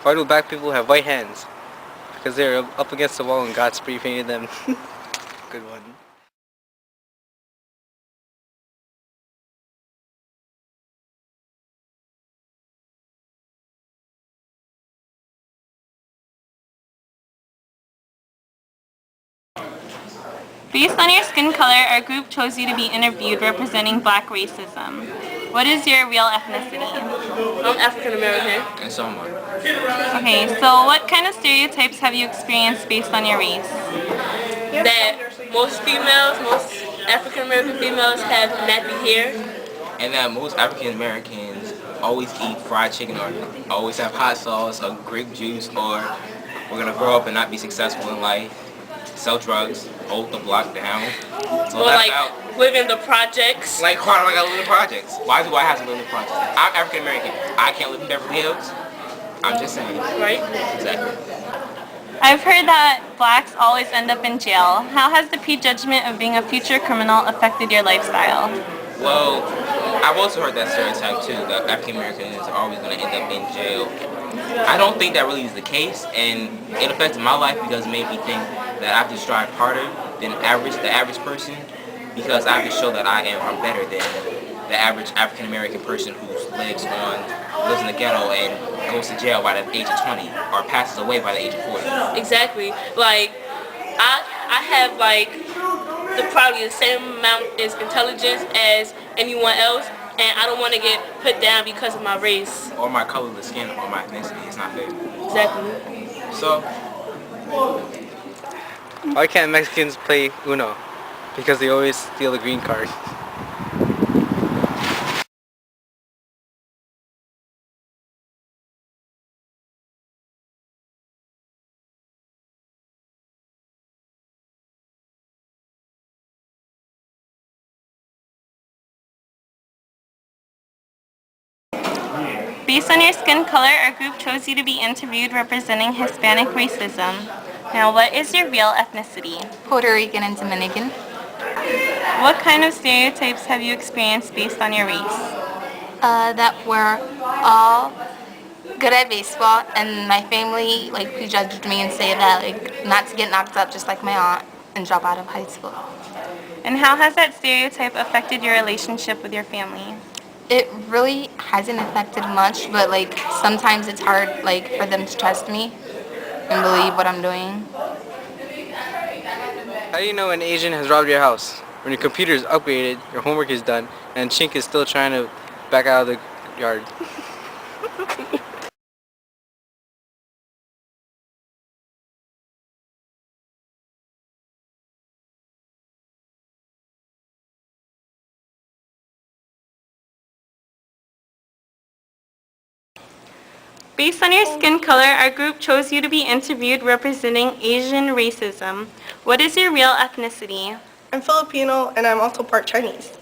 Why do black people have white hands? Because they're up against the wall and God spray painted them. Good one. Based on your skin color, our group chose you to be interviewed representing black racism. What is your real ethnicity? I'm African American. And so am Okay, so what kind of stereotypes have you experienced based on your race? That most African American females have nappy hair. And that most African Americans always eat fried chicken or always have hot sauce or grape juice or we're gonna grow up and not be successful in life, sell drugs, hold the block down. So Or that's like out. live in the projects. Like, why do I gotta live in projects? Why do I have to live in projects? I'm African American. I can't live in Beverly Hills. I'm just saying. Right? Exactly. I've heard that blacks always end up in jail. How has the prejudgment of being a future criminal affected your lifestyle? Well, I've also heard that stereotype too, that African Americans are always going to end up in jail. I don't think that really is the case, and it affected my life because it made me think that I have to strive harder than the average person, because I have to show that I'm better than the average African American person who lives in the ghetto and goes to jail by the age of 20 or passes away by the age of 40. Exactly. Like I have like probably the same amount as intelligence as anyone else, and I don't want to get put down because of my race. Or my color of the skin or my ethnicity. It's not fair. Exactly. So, Why can't Mexicans play Uno? Because they always steal the green card. Based on your skin color, our group chose you to be interviewed representing Hispanic racism. Now, what is your real ethnicity? Puerto Rican and Dominican. What kind of stereotypes have you experienced based on your race? That we're all good at baseball, and my family like prejudged me and say that like not to get knocked up just like my aunt and drop out of high school. And how has that stereotype affected your relationship with your family? It really hasn't affected much, but like sometimes it's hard like for them to trust me and believe what I'm doing. How do you know an Asian has robbed your house? When your computer is upgraded, your homework is done, and Chink is still trying to back out of the yard. Based on your skin color, our group chose you to be interviewed representing Asian racism. What is your real ethnicity? I'm Filipino and I'm also part Chinese.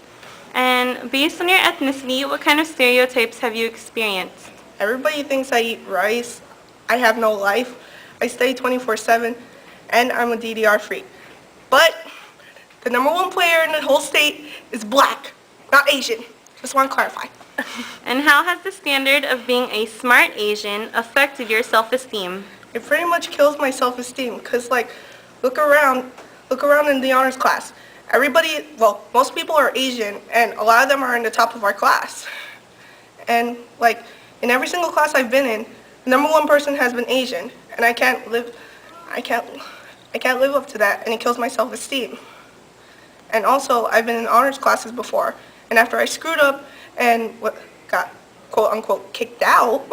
And based on your ethnicity, what kind of stereotypes have you experienced? Everybody thinks I eat rice. I have no life. I stay 24/7 and I'm a DDR freak. But the number one player in the whole state is black, not Asian. Just want to clarify. And how has the standard of being a smart Asian affected your self-esteem? It pretty much kills my self-esteem because like look around in the honors class. Everybody, well, most people are Asian and a lot of them are in the top of our class. And like in every single class I've been in, the number one person has been Asian and I can't live up to that and it kills my self-esteem. And also I've been in honors classes before and after I screwed up and got quote unquote kicked out,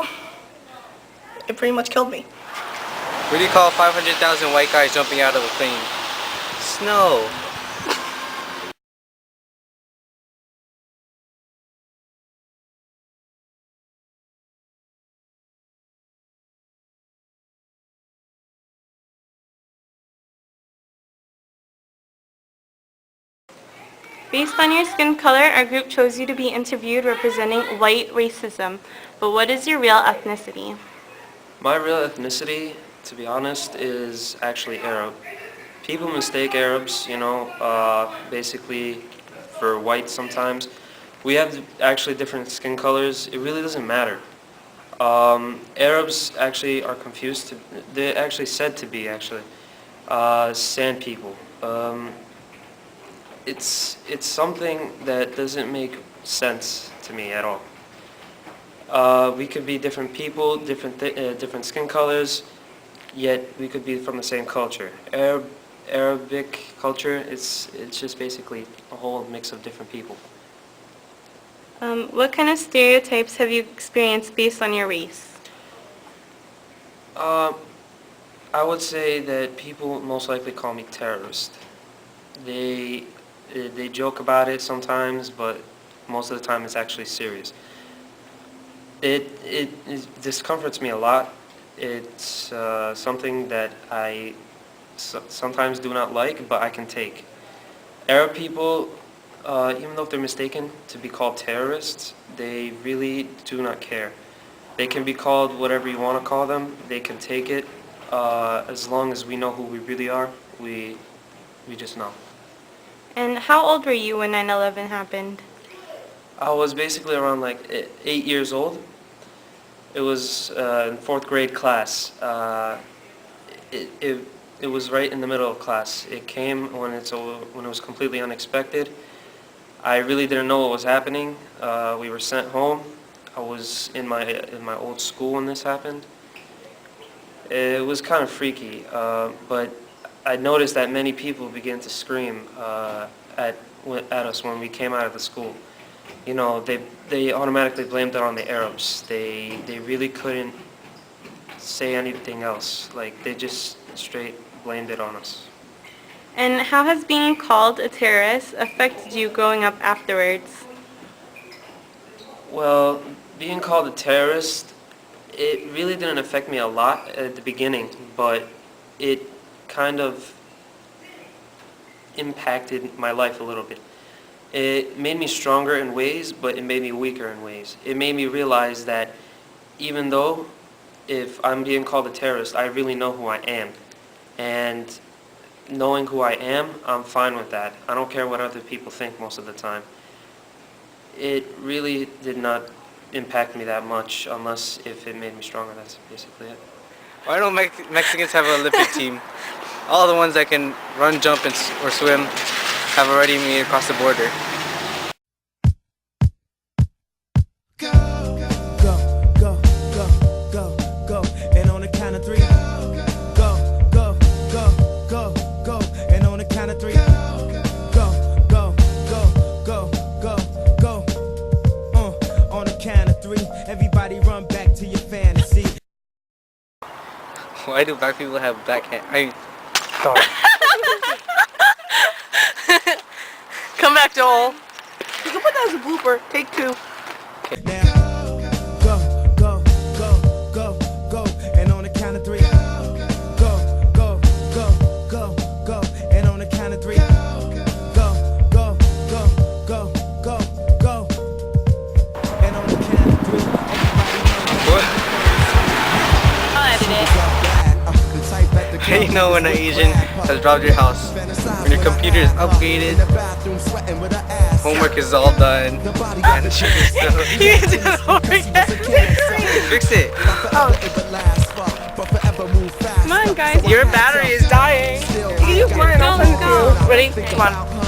it pretty much killed me. What do you call 500,000 white guys jumping out of a plane? Snow. Based on your skin color, our group chose you to be interviewed representing white racism. But what is your real ethnicity? My real ethnicity, to be honest, is actually Arab. People mistake Arabs, basically for white sometimes. We have actually different skin colors. It really doesn't matter. Arabs actually are confused. They're actually said to be sand people. It's something that doesn't make sense to me at all. We could be different people, different skin colors, yet we could be from the same culture. Arabic culture, it's just basically a whole mix of different people. What kind of stereotypes have you experienced based on your race? I would say that people most likely call me terrorist. They joke about it sometimes, but most of the time it's actually serious. It discomforts me a lot. It's something that I sometimes do not like, but I can take. Arab people, even though they're mistaken to be called terrorists, they really do not care. They can be called whatever you want to call them. They can take it. As long as we know who we really are, we just know. And how old were you when 9/11 happened? I was basically around like 8 years old. It was in 4th grade class. It was right in the middle of class. It came when it was completely unexpected. I really didn't know what was happening. We were sent home. I was in my old school when this happened. It was kind of freaky, but I noticed that many people began to scream at us when we came out of the school. You know, they automatically blamed it on the Arabs. They really couldn't say anything else. Like, they just straight blamed it on us. And how has being called a terrorist affected you growing up afterwards? Well, being called a terrorist, it really didn't affect me a lot at the beginning, but it kind of impacted my life a little bit. It made me stronger in ways, but it made me weaker in ways. It made me realize that even though if I'm being called a terrorist, I really know who I am. And knowing who I am, I'm fine with that. I don't care what other people think most of the time. It really did not impact me that much, unless if it made me stronger. That's basically it. Why don't Mexicans have an Olympic team? All the ones that can run, jump, or swim have already made it across the border. Go, go, go, go, go, and on the count of 3. Go, go, go, go, go, and on the count of 3. Go, go, go, go, go, go. On the count of 3, everybody run back to your fantasy. Why do black people have black hands? Come back, Joel. You can put that as a blooper. Take 2. Now, go, go, go, go, go, and on the count of 3. Go, go, go, go, go, and on the count of 3. Go, go, go, go, go, go, and on the count of 3. What? I'll edit it. How do you know when an Asian has robbed your house? When your computer is upgraded, homework is all done, and shit is still... You can do it over again. Fix it. Come on, guys. Your battery is dying. You can use mine. Go, go. Ready? Come on.